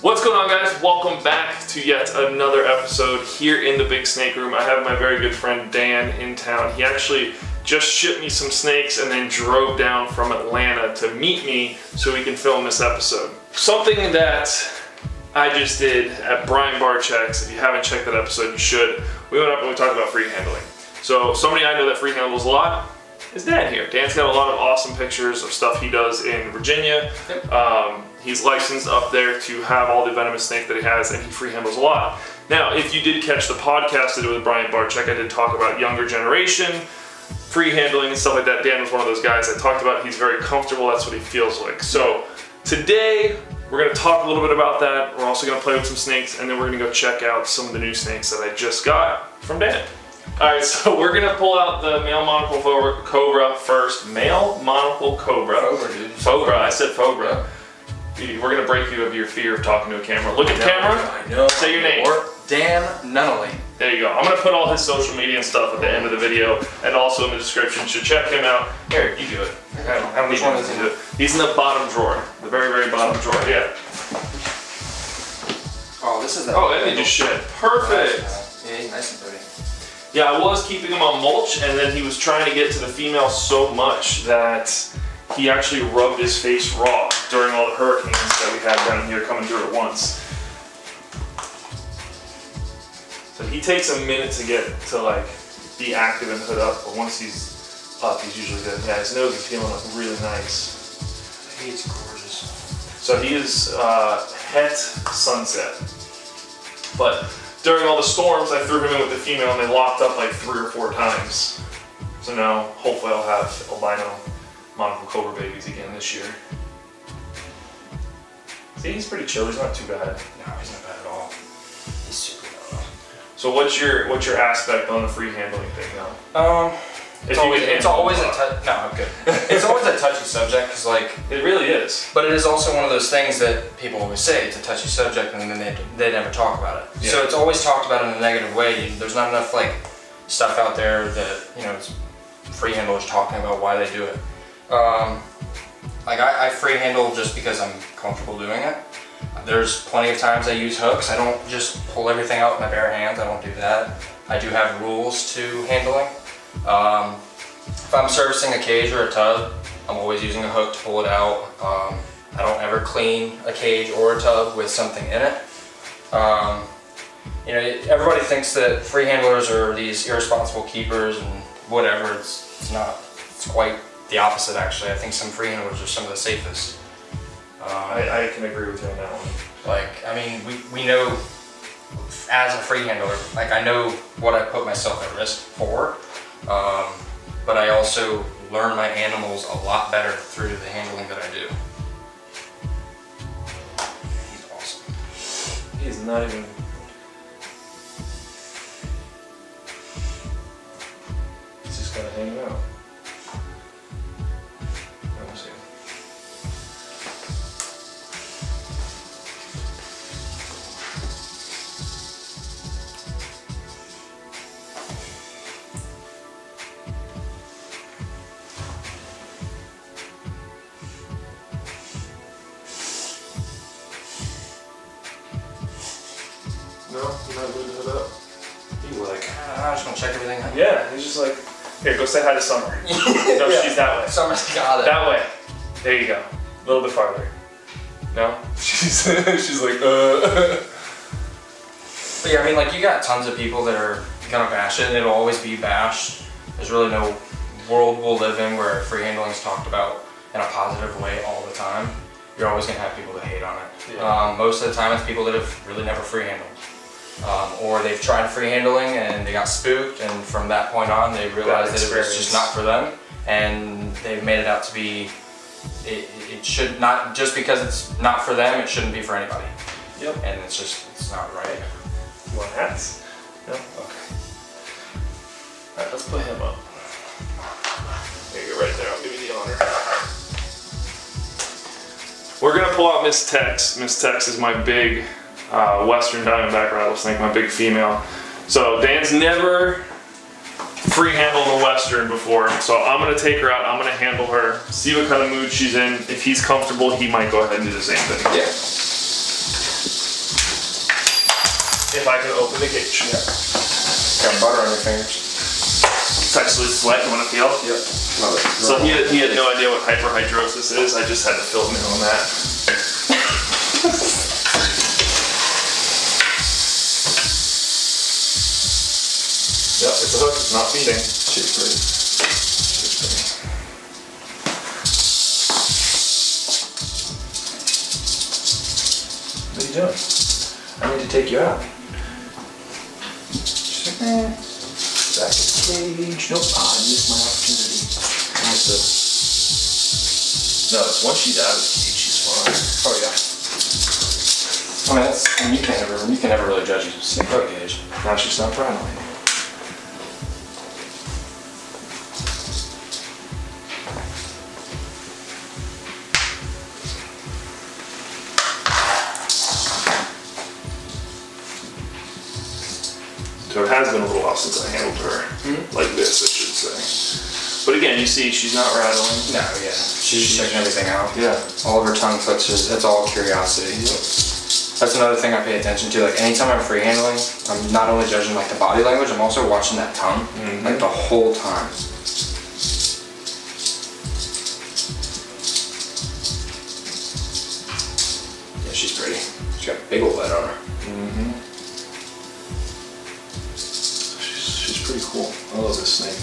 What's going on, guys? Welcome back to yet another episode here in the big snake room. I have my very good friend Dan in town. He actually just shipped me some snakes and then drove down from Atlanta to meet me so we can film this episode. Something that I just did at Brian Barczyk's, if you haven't checked that episode, you should. We went up and we talked about free handling. So somebody I know that free handles a lot is Dan here. Dan's got a lot of awesome pictures of stuff he does in Virginia. Yep. He's licensed up there to have all the venomous snake that he has, and he free handles a lot. Now, if you did catch the podcast I did with Brian Barczyk, I did talk about younger generation, free handling and stuff like that. Dan was one of those guys I talked about. He's very comfortable. That's what he feels like. So today, we're going to talk a little bit about that. We're also going to play with some snakes, and then we're going to go check out some of the new snakes that I just got from Dan. Alright, so we're going to pull out the male Monocle Cobra first. Male Monocle Cobra. Cobra, dude. Cobra, I said Cobra. We're going to break you of your fear of talking to a camera. Look at the camera. I know. Say your name. Or Dan Nunnally. There you go. I'm going to put all his social media and stuff at the end of the video and also in the description. So check him out. Here, you do it. I don't need to do it. He's in the bottom drawer. The very, very bottom drawer. Yeah. Oh, this is that. Oh, and they just shed. Perfect. Yeah, he's nice and pretty. Yeah, I was keeping him on mulch, and then he was trying to get to the female so much that he actually rubbed his face raw during all the hurricanes that we had down here coming through at once. So he takes a minute to get to like be active and hood up, but once he's up, he's usually good. Yeah, his nose is feeling like really nice. He's gorgeous. So he is het sunset, but during all the storms, I threw him in with the female and they locked up like 3 or 4 times. So now, hopefully I'll have albino Monocle Cobra babies again this year. See, he's pretty chill, he's not too bad. No, he's not bad at all. He's super mellow. So what's your aspect on the free handling thing now? It's always a touch. No, I'm good. It's always a touchy subject, because like it really is. But it is also one of those things that people always say it's a touchy subject, and then they never talk about it. Yeah. So it's always talked about in a negative way. There's not enough like stuff out there that it's free handlers talking about why they do it. Like I free handle just because I'm comfortable doing it. There's plenty of times I use hooks. I don't just pull everything out with my bare hands. I don't do that. I do have rules to handling. If I'm servicing a cage or a tub, I'm always using a hook to pull it out. I don't ever clean a cage or a tub with something in it. Everybody thinks that free handlers are these irresponsible keepers and whatever. It's not. It's quite the opposite, actually. I think some free handlers are some of the safest. I can agree with you on that one. Like, I mean, we know as a free handler, like I know what I put myself at risk for. But I also learn my animals a lot better through the handling that I do. He's awesome. He's not even... He's just kind of hanging out. Let me see. No, you're not moving the hood up. You like, I just want to check everything out. Yeah, he's just like, here, go say hi to Summer. No, Yeah. She's that way. Summer's got it. That way. There you go. A little bit farther. No? She's like, But yeah, I mean, like you got tons of people that are gonna bash it, and it'll always be bashed. There's really no world we'll live in where free handling is talked about in a positive way all the time. You're always gonna have people that hate on it. Yeah. Most of the time, it's people that have really never free handled. Or they've tried free handling and they got spooked, and from that point on they realized that it was just not for them, and they've made it out to be, it should not, just because it's not for them, it shouldn't be for anybody. Yep. And it's not right. You want hats? No? Okay. Alright, let's put him up. There you go, right there. I'll give you the honor. We're gonna pull out Miss Tex. Miss Tex is my big Western Diamondback rattlesnake, my big female. So Dan's never free handled a Western before, so I'm gonna take her out, I'm gonna handle her, see what kind of mood she's in. If he's comfortable, he might go ahead and do the same thing. Yeah. if I can open the cage. Yeah. Got butter on your fingers. It's actually sweat. You want to feel? Yep. Love it. So he had no idea what hyperhidrosis is. I just had to fill him in on that. Yep, it's a hook. It's not feeding. She's pretty. What are you doing? I need to take you out. She's like, back in the cage. Nope. I missed my opportunity. No, once she's out of the cage, she's fine. Oh yeah. I mean, you can never really judge a snake hook cage. Now she's not rattling. So it has been a little while since I handled her like this, I should say. But again, you see, she's not rattling. No, yeah. She's just checking everything out. Yeah. All of her tongue flicks, that's all curiosity. Yep. That's another thing I pay attention to. Like anytime I'm free handling, I'm not only judging like the body language, I'm also watching that tongue, like the whole time. Yeah, she's pretty. She's got a big old head on her. She's pretty cool. I love this snake.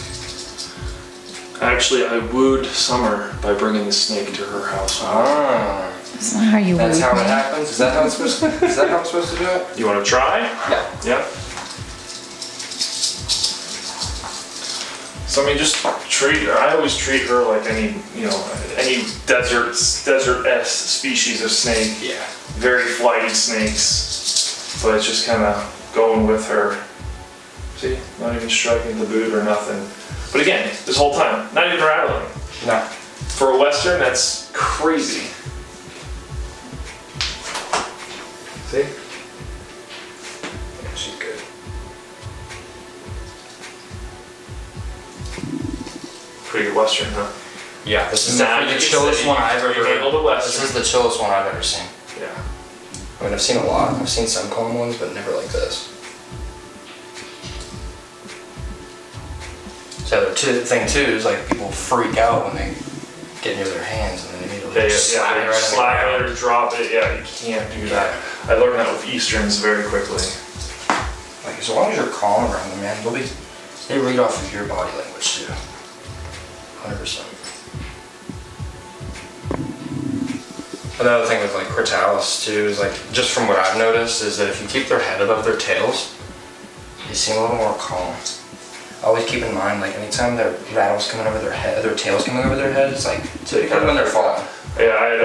Actually, I wooed Summer by bringing the snake to her house. Ah. That's not how you That's woo how me. it happens? Is that how it's supposed to, is that how I'm supposed to do it? You want to try? Yeah. Yeah. So I mean, just treat her. I always treat her like any desert-esque species of snake. Yeah. Very flighty snakes. But it's just kind of going with her. See, not even striking the boot or nothing. But again, this whole time, not even rattling. No. For a Western, that's crazy. See? Yeah, she's good. Pretty good Western, huh? Yeah, this is Now definitely you the can chillest say one you I've ever. handled a Western. This is the chillest one I've ever seen. Yeah. I mean, I've seen a lot. I've seen some calm ones, but never like this. So the thing too is like people freak out when they get near their hands and then immediately slap it right slap in the it ground. or drop it. Yeah, you can't do that. I learned that with Easterns very quickly. Like as long as you're calm around them, man, they read off of your body language too. 100%. Another thing with like Critalis too is like, just from what I've noticed, is that if you keep their head above their tails, they seem a little more calm. Always keep in mind, like anytime their rattles coming over their head, their tails coming over their head, it's like typically when they're falling. Yeah, I had,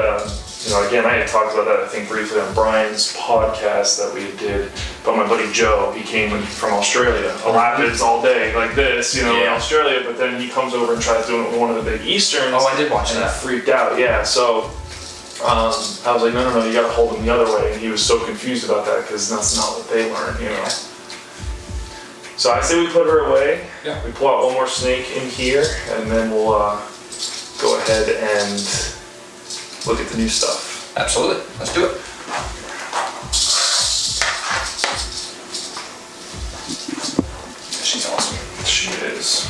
I had talked about that I think briefly on Brian's podcast that we did about my buddy Joe. He came from Australia, Alapids all day like this, in Australia, but then he comes over and tries doing it with one of the big Easterns. Oh, I did watch and that. he freaked out, yeah. So I was like, no, you gotta hold them the other way. And he was so confused about that because that's not what they learn, So I say we put her away. Yeah. We pull out one more snake in here, and then we'll go ahead and look at the new stuff. Absolutely. Let's do it. She's awesome. She is.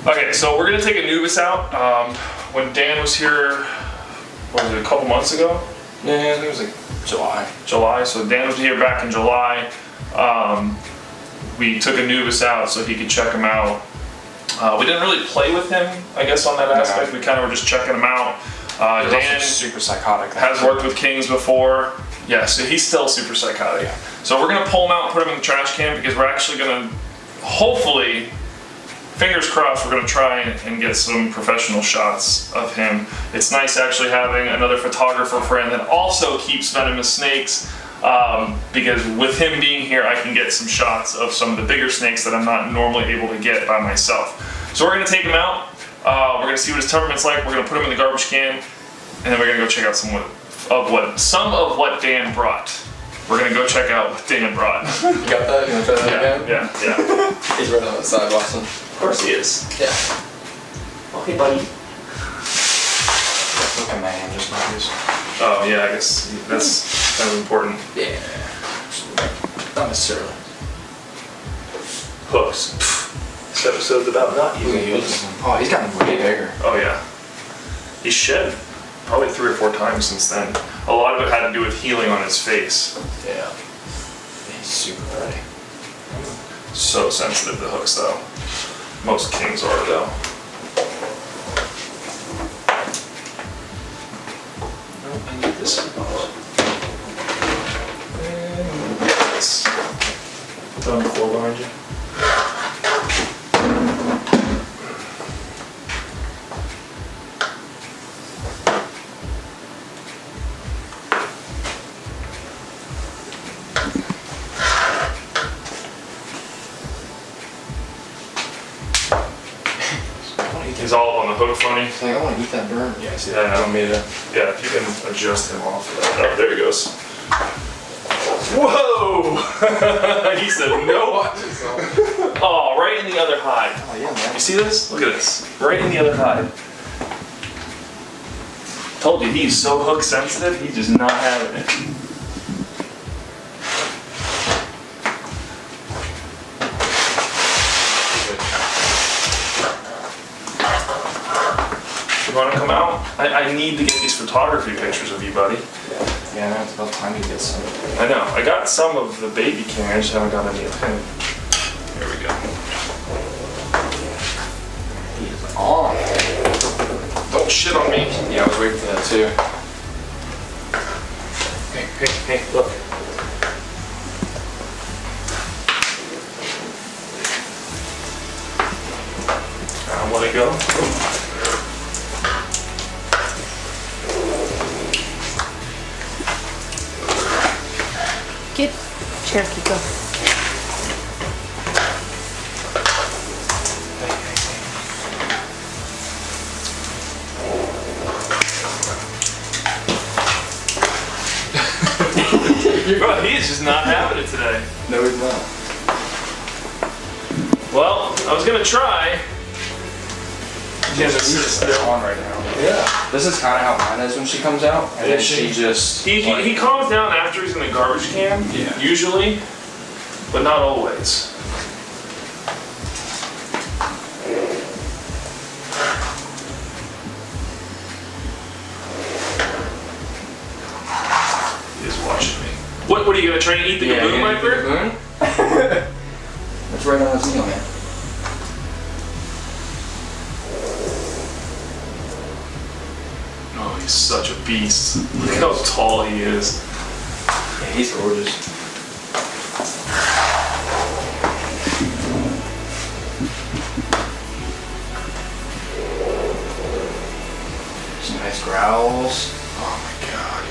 Okay, so we're gonna take Anubis out. When Dan was here, what was it, a couple months ago? Yeah, I think it was like July. So Dan was here back in July. We took Anubis out so he could check him out. We didn't really play with him, I guess, on that aspect. We kind of were just checking him out. Dan super psychotic. has worked with Kings before. Yeah, so he's still super psychotic. Yeah. So we're gonna pull him out and put him in the trash can because we're actually gonna, hopefully, fingers crossed, we're gonna try and get some professional shots of him. It's nice actually having another photographer friend that also keeps venomous snakes, because with him being here, I can get some shots of some of the bigger snakes that I'm not normally able to get by myself. So we're gonna take him out. We're gonna see what his temperament's like. We're gonna put him in the garbage can, and then we're gonna go check out some of what Dan brought. We're gonna go check out what Dan brought. You got that? You want to try that again? Yeah. He's right on the side, Boston. Of course he is. Yeah. Okay, buddy. hook in my hand just in case. Oh yeah, I guess that's kind of important. Yeah. Not necessarily. Hooks. This episode's about not using hooks. Oh, he's gotten way bigger. Oh yeah. He's shed probably 3 or 4 times since then. A lot of it had to do with healing on his face. Yeah. He's super ready. So sensitive to hooks though. Most kings are though. No, I need this. And this. Put that on the floor behind you. He's all up on the hook funny. He's like, I want to eat that burn. Yeah, I see Yeah, that. I don't mean to. Yeah, if you can adjust him off of that. Oh, there he goes. Whoa! He said no. Oh, right in the other hide. Oh, yeah, man. You see this? Look at this. Right in the other hide. Told you, he's so hook sensitive, he's just not having it. You want to come out? I need to get these photography pictures of you, buddy. Yeah, man, it's about time you get some. I know. I got some of the baby king. I just haven't got any of him. Here we go. He's on. Don't shit on me. Yeah, I was waiting for that too. Hey, look. I'll let it go. Get Cherokee, go. Bro, he's just not having it today. No, he's not. Well, I was gonna try. Yeah, this He's is just on right now. Yeah. This is kind of how mine is when she comes out, and then she just. He calms down after he's in the garbage can. Yeah. Usually, but not always. He is watching me. What are you gonna try and eat the Kaboom, Viper? Baboon? That's right on his meal, man. Oh, he's such a beast. Look how tall he is. Yeah, he's gorgeous. Some nice growls. Oh my god.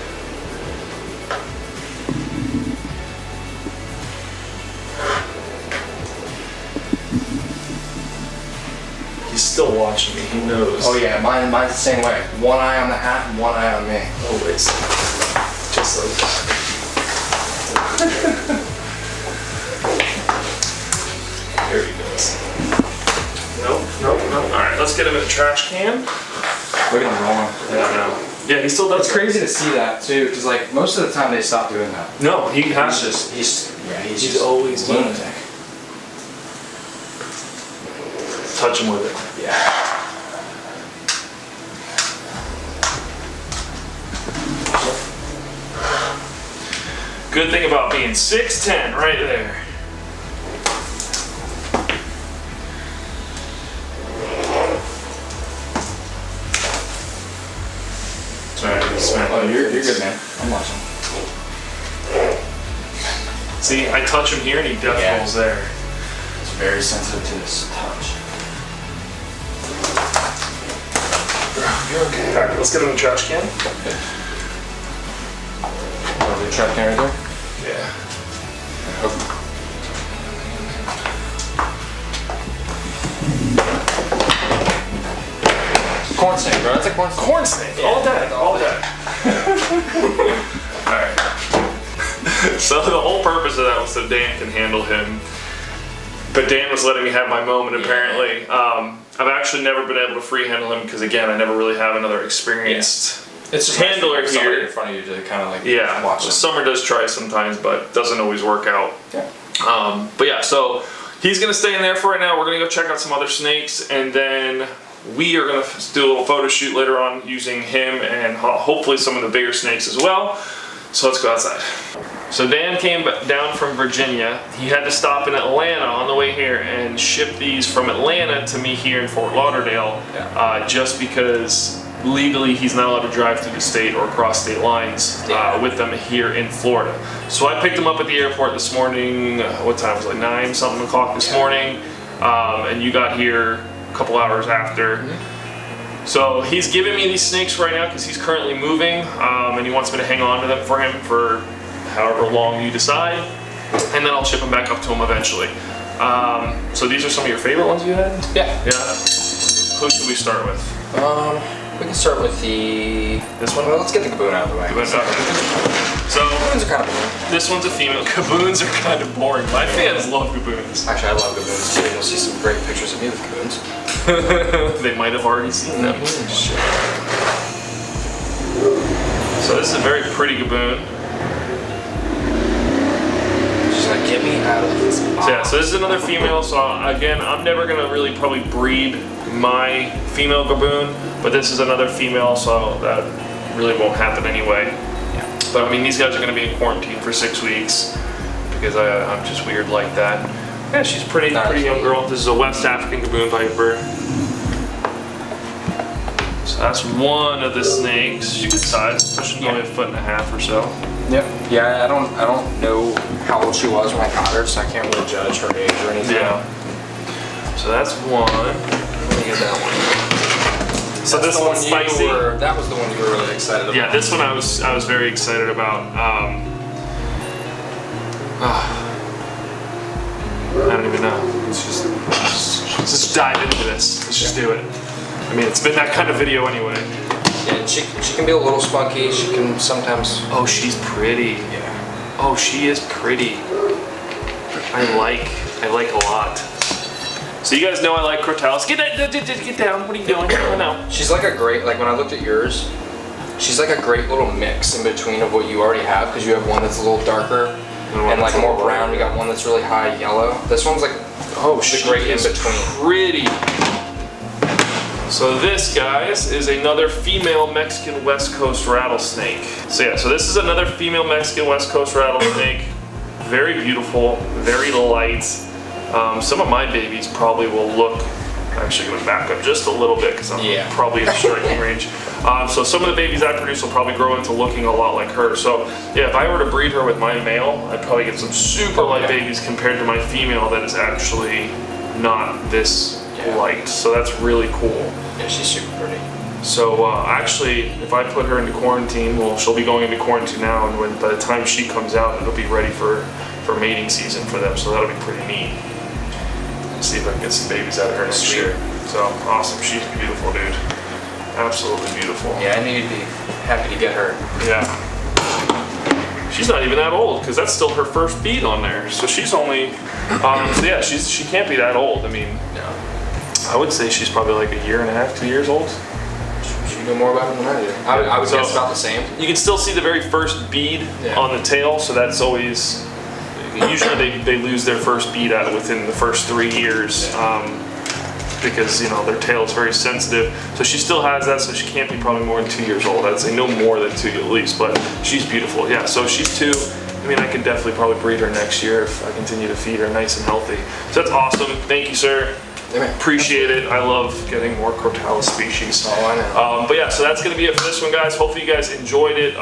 He's still watching me, he knows. Oh yeah, mine's the same way. One eye on the hat and one eye on me. Always. Just like that. There he goes. Nope. Alright, let's get him in the trash can. Look at him rolling. Yeah, I know. Yeah, he still does. It's crazy to see that too, because like most of the time they stop doing that. No, he has He's He's just always lunatic. touch him with it. Yeah. Good thing about being 6'10", right there. Sorry, Oh, you're good, man. I'm watching. See, I touch him here and he definitely is there. It's very sensitive to this touch. You're okay. Alright, let's get him in the trash can. Oh, the trash can right there? Yeah. Corn snake, bro. That's a corn snake. Corn snake. Yeah, All day. Alright. So the whole purpose of that was so Dan can handle him. But Dan was letting me have my moment apparently. I've actually never been able to free handle him because again, I never really have another experienced It's just handler nice to have somebody here in front of you to kind of like Yeah, watch them. Summer does try sometimes, but doesn't always work out. Yeah. But yeah, so he's gonna stay in there for right now. We're gonna go check out some other snakes, and then we are gonna do a little photo shoot later on using him and hopefully some of the bigger snakes as well. So let's go outside. So Dan came down from Virginia. He had to stop in Atlanta on the way here and ship these from Atlanta to me here in Fort Lauderdale, just because legally he's not allowed to drive through the state or cross state lines with them here in Florida. So I picked him up at the airport this morning. What time was it, like 9 something o'clock this morning, and you got here a couple hours after. So he's giving me these snakes right now because he's currently moving, and he wants me to hang on to them for him for however long you decide, and then I'll ship them back up to him eventually. So these are some of your favorite ones you had? Yeah. Who should we start with? We can start with this one. Well, let's get the Kaboom out of the way. So Kaboons are kind of boring. this one's a female. Kaboons are kind of boring. My fans love Kaboons. Actually, I love Kaboons too. You'll see some great pictures of me with Kaboons. They might have already seen them. So this is a very pretty Kaboon. She's like, get me out of this box. So yeah, so this is another female. So again, I'm never gonna really probably breed my female Baboon, but this is another female, so that really won't happen anyway. But I mean, these guys are gonna be in quarantine for 6 weeks because I'm just weird like that. Yeah, she's pretty young girl. This is a West African Kaboom Viper. So that's one of the snakes. She's good size, pushing only 1.5 feet or so. Yep. Yeah, I don't know how old she was when I got her, so I can't really judge her age or anything. Yeah. So that's one. Let me get that one. So That's this one's spicy. That was the one you were really excited about. Yeah, this one I was very excited about. I don't even know. Let's just dive into this. Let's just do it. I mean, it's been that kind of video anyway. Yeah, she can be a little spunky. She can sometimes. Oh, she's pretty. Yeah. Oh, she is pretty. I like a lot. So you guys know I like Crotalis. Get down. What are you doing? No. She's like a great, like when I looked at yours, she's like a great little mix in between of what you already have, because you have one that's a little darker and like more brown. You got one that's really high yellow. This one's like, she's great in between. Pretty. So this, guys, is another female Mexican West Coast rattlesnake. So yeah, so this is another female Mexican West Coast rattlesnake. Very beautiful, very light. Some of my babies probably will look, actually going to back up just a little bit because I'm probably in striking range. So some of the babies I produce will probably grow into looking a lot like her. So yeah, if I were to breed her with my male, I'd probably get some super light babies compared to my female that is actually not this light. So that's really cool. Yeah, she's super pretty. So actually, if I put her into quarantine, well, she'll be going into quarantine now, and by the time she comes out, it'll be ready for mating season for them. So that'll be pretty neat. Let's see if I can get some babies out of her next year. So awesome, she's beautiful, dude. Absolutely beautiful. Yeah, I knew you'd be happy to get her. Yeah. She's not even that old, because that's still her first beat on there. So she's only, so yeah, she can't be that old. I mean, I would say she's probably like 1.5 years, 2 years old. You know more about it than I do. I would guess about the same. You can still see the very first bead on the tail, so that's always, usually they lose their first bead out within the first 3 years, because you know their tail is very sensitive. So she still has that, so she can't be probably more than 2 years old. I'd say no more than 2 at least, but she's beautiful. Yeah, so she's 2. I mean, I can definitely probably breed her next year if I continue to feed her nice and healthy. So that's awesome. Thank you, sir. Appreciate it. I love getting more Crotalis species. Oh, I know. But yeah, so that's going to be it for this one, guys. Hopefully you guys enjoyed it.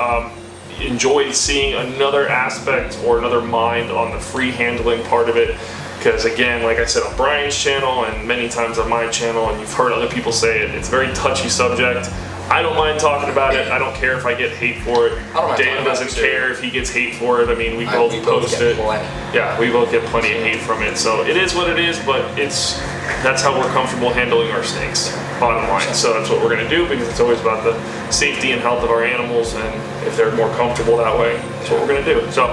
Enjoyed seeing another aspect or another mind on the free handling part of it. Because again, like I said on Brian's channel and many times on my channel, and you've heard other people say it, it's a very touchy subject. I don't mind talking about it. I don't care if I get hate for it. Dan doesn't care if he gets hate for it. I mean, we both post it. Yeah, we both get plenty of hate from it. So it is what it is, but that's how we're comfortable handling our snakes, bottom line. So that's what we're going to do, because it's always about the safety and health of our animals, and if they're more comfortable that way, that's what we're going to do. So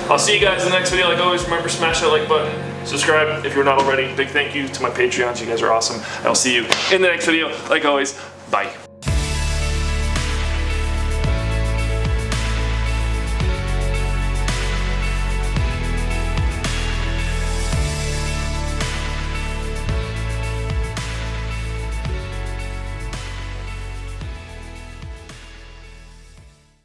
I'll see you guys in the next video. Like always, remember, smash that like button. subscribe if you're not already. Big thank you to my Patreons. You guys are awesome. I'll see you in the next video. Like always, bye.